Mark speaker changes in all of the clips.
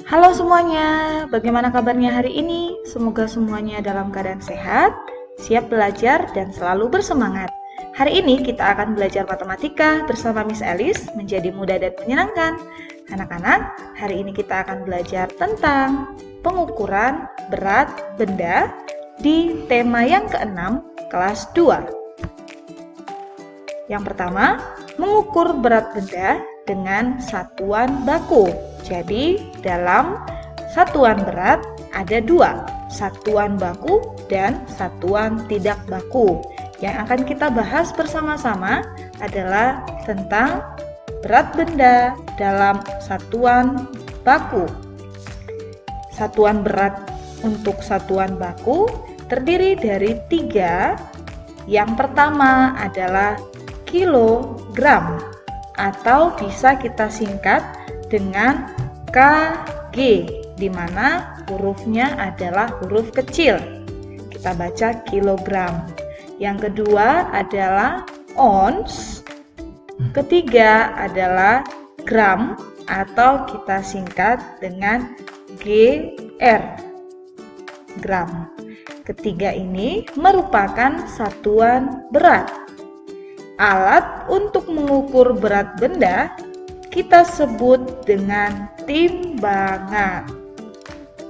Speaker 1: Halo semuanya, bagaimana kabarnya hari ini? Semoga semuanya dalam keadaan sehat, siap belajar, dan selalu bersemangat. Hari ini kita akan belajar matematika bersama Miss Alice menjadi mudah dan menyenangkan. Anak-anak, hari ini kita akan belajar tentang pengukuran berat benda di tema yang ke-6, kelas 2. Yang pertama, mengukur berat benda dengan satuan baku. Jadi, dalam satuan berat ada dua, satuan baku dan satuan tidak baku. Yang akan kita bahas bersama-sama adalah tentang berat benda dalam satuan baku. Satuan berat untuk satuan baku terdiri dari 3. Yang pertama adalah kilogram, atau bisa kita singkat dengan KG, di mana hurufnya adalah huruf kecil. Kita baca kilogram. Yang kedua adalah ons. Ketiga adalah gram, atau kita singkat dengan GR, gram. Ketiga ini merupakan satuan berat. Alat untuk mengukur berat benda kita sebut dengan timbangan.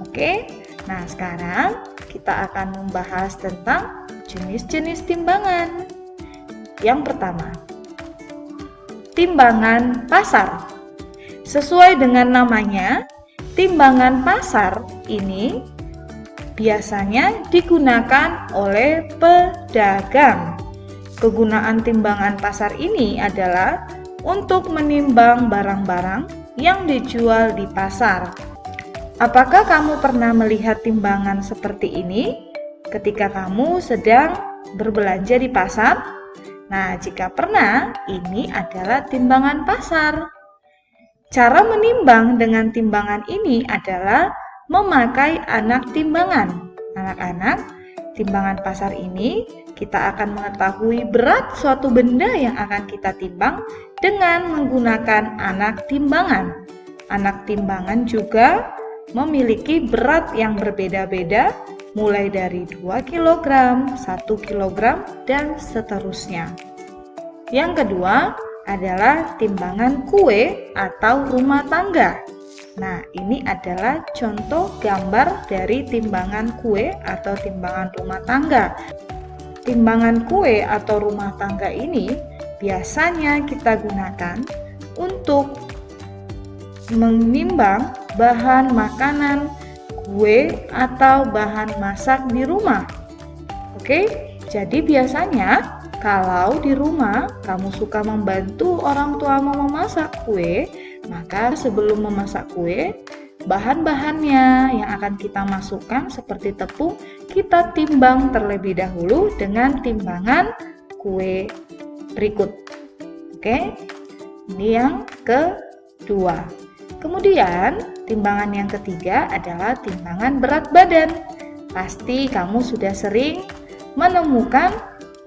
Speaker 1: Oke, nah sekarang kita akan membahas tentang jenis-jenis timbangan. Yang pertama, timbangan pasar. Sesuai dengan namanya, timbangan pasar ini biasanya digunakan oleh pedagang. Kegunaan timbangan pasar ini adalah untuk menimbang barang-barang yang dijual di pasar. Apakah kamu pernah melihat timbangan seperti ini ketika kamu sedang berbelanja di pasar? Nah, jika pernah, ini adalah timbangan pasar. Cara menimbang dengan timbangan ini adalah memakai anak timbangan. Anak-anak, timbangan pasar ini kita akan mengetahui berat suatu benda yang akan kita timbang dengan menggunakan anak timbangan. Anak timbangan juga memiliki berat yang berbeda-beda, mulai dari 2 kg, 1 kg, dan seterusnya. Yang kedua adalah timbangan kue atau rumah tangga. Nah, ini adalah contoh gambar dari timbangan kue atau timbangan rumah tangga. Timbangan kue atau rumah tangga ini biasanya kita gunakan untuk menimbang bahan makanan, kue, atau bahan masak di rumah. Oke, jadi biasanya kalau di rumah kamu suka membantu orang tuamu memasak kue, maka sebelum memasak kue, bahan-bahannya yang akan kita masukkan seperti tepung, kita timbang terlebih dahulu dengan timbangan kue berikut. Oke, ini yang kedua. Kemudian, timbangan yang ketiga adalah timbangan berat badan. Pasti kamu sudah sering menemukan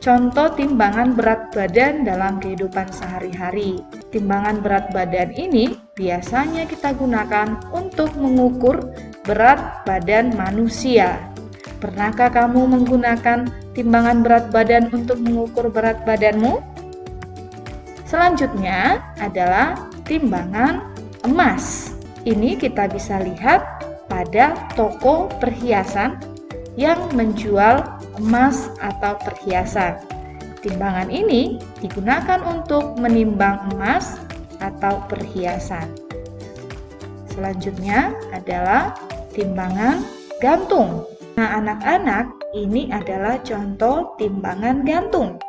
Speaker 1: contoh timbangan berat badan dalam kehidupan sehari-hari. Timbangan berat badan ini biasanya kita gunakan untuk mengukur berat badan manusia. Pernahkah kamu menggunakan timbangan berat badan untuk mengukur berat badanmu? Selanjutnya adalah timbangan emas. Ini kita bisa lihat pada toko perhiasan yang menjual emas atau perhiasan. Timbangan ini digunakan untuk menimbang emas atau perhiasan. Selanjutnya adalah timbangan gantung. Nah, anak-anak, ini adalah contoh timbangan gantung.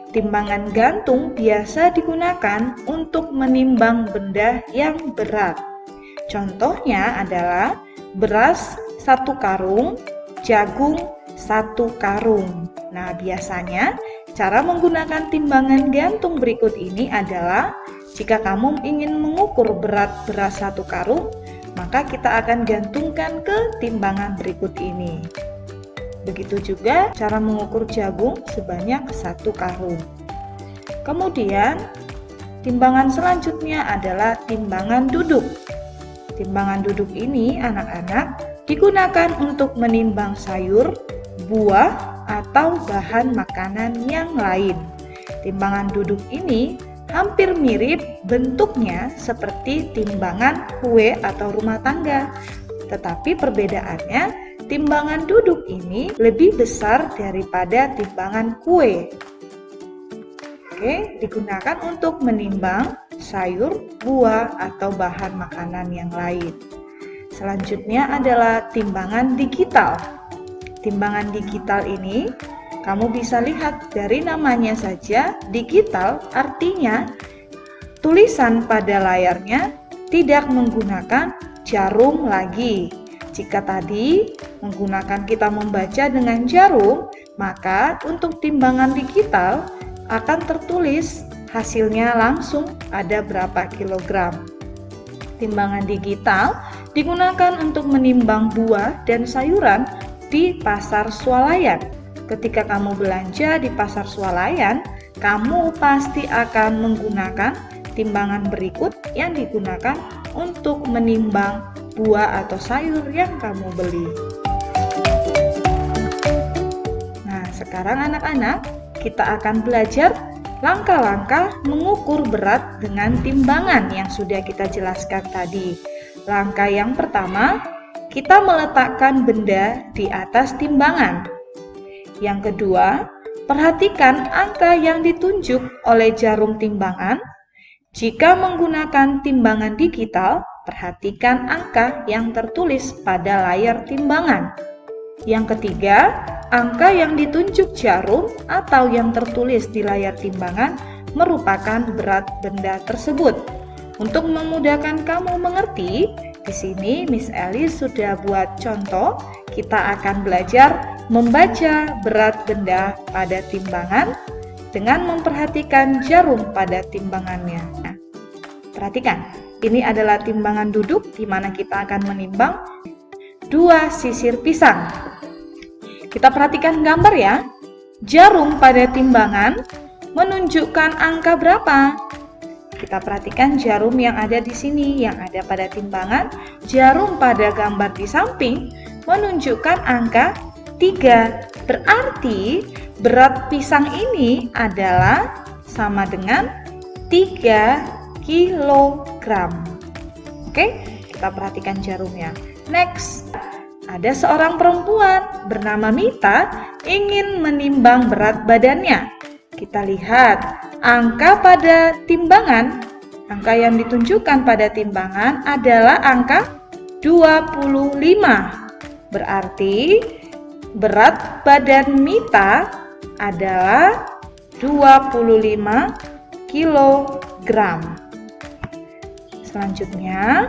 Speaker 1: Timbangan gantung biasa digunakan untuk menimbang benda yang berat. Contohnya adalah beras 1 karung, jagung 1 karung. Nah, biasanya cara menggunakan timbangan gantung berikut ini adalah jika kamu ingin mengukur berat beras 1 karung, maka kita akan gantungkan ke timbangan berikut ini. Begitu juga cara mengukur jagung sebanyak 1 karung. Kemudian, timbangan selanjutnya adalah timbangan duduk. Timbangan duduk ini, anak-anak, digunakan untuk menimbang sayur, buah, atau bahan makanan yang lain. Timbangan duduk ini hampir mirip bentuknya seperti timbangan kue atau rumah tangga. Tetapi perbedaannya, timbangan duduk ini lebih besar daripada timbangan kue. Oke, digunakan untuk menimbang sayur, buah, atau bahan makanan yang lain. Selanjutnya adalah timbangan digital. Timbangan digital ini kamu bisa lihat dari namanya saja, digital artinya tulisan pada layarnya tidak menggunakan jarum lagi. Jika tadi kita membaca dengan jarum, maka untuk timbangan digital akan tertulis hasilnya langsung ada berapa kilogram. Timbangan digital digunakan untuk menimbang buah dan sayuran di pasar swalayan. Ketika kamu belanja di pasar swalayan, kamu pasti akan menggunakan timbangan berikut yang digunakan untuk menimbang buah atau sayur yang kamu beli. Nah, sekarang anak-anak, kita akan belajar langkah-langkah mengukur berat dengan timbangan yang sudah kita jelaskan tadi. Langkah yang pertama, kita meletakkan benda di atas timbangan. Yang kedua, perhatikan angka yang ditunjuk oleh jarum timbangan. Jika menggunakan timbangan digital, perhatikan angka yang tertulis pada layar timbangan. Yang ketiga, angka yang ditunjuk jarum atau yang tertulis di layar timbangan merupakan berat benda tersebut. Untuk memudahkan kamu mengerti, di sini Miss Alice sudah buat contoh. Kita akan belajar membaca berat benda pada timbangan dengan memperhatikan jarum pada timbangannya. Nah, perhatikan, ini adalah timbangan duduk di mana kita akan menimbang 2 sisir pisang. Kita perhatikan gambar ya. Jarum pada timbangan menunjukkan angka berapa? Kita perhatikan jarum yang ada di sini, yang ada pada timbangan. Jarum pada gambar di samping menunjukkan angka 3. Berarti berat pisang ini adalah sama dengan 3 kilogram. Oke, kita perhatikan jarumnya. Next. Ada seorang perempuan bernama Mita ingin menimbang berat badannya. Kita lihat angka pada timbangan. Angka yang ditunjukkan pada timbangan adalah angka 25. Berarti berat badan Mita adalah 25 kilogram. Selanjutnya,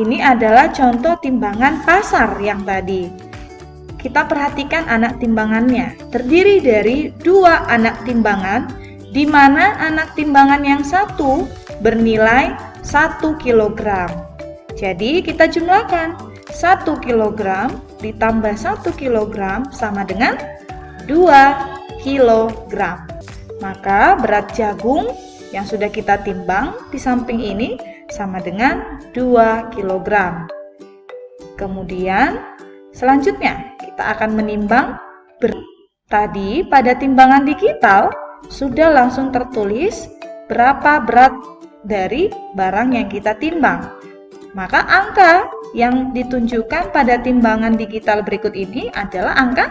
Speaker 1: ini adalah contoh timbangan pasar yang tadi. Kita perhatikan anak timbangannya. Terdiri dari 2 anak timbangan, di mana anak timbangan yang satu bernilai 1 kg. Jadi kita jumlahkan 1 kg ditambah 1 kg sama dengan 2 kg. Maka berat jagung yang sudah kita timbang di samping ini sama dengan 2 kg. Kemudian selanjutnya kita akan menimbang berat. Tadi pada timbangan digital sudah langsung tertulis berapa berat dari barang yang kita timbang. Maka angka yang ditunjukkan pada timbangan digital berikut ini adalah angka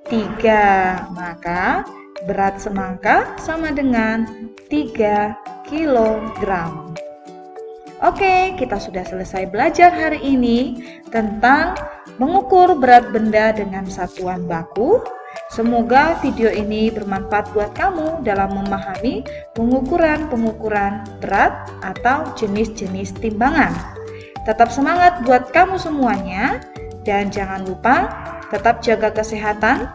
Speaker 1: 3. Maka berat semangka sama dengan 3 kilogram. Oke, kita sudah selesai belajar hari ini tentang mengukur berat benda dengan satuan baku. Semoga video ini bermanfaat buat kamu dalam memahami pengukuran berat atau jenis-jenis timbangan. Tetap semangat buat kamu semuanya dan jangan lupa tetap jaga kesehatan.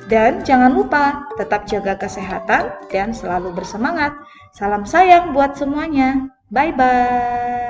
Speaker 1: Dan jangan lupa tetap jaga kesehatan dan selalu bersemangat. Salam sayang buat semuanya. Bye-bye.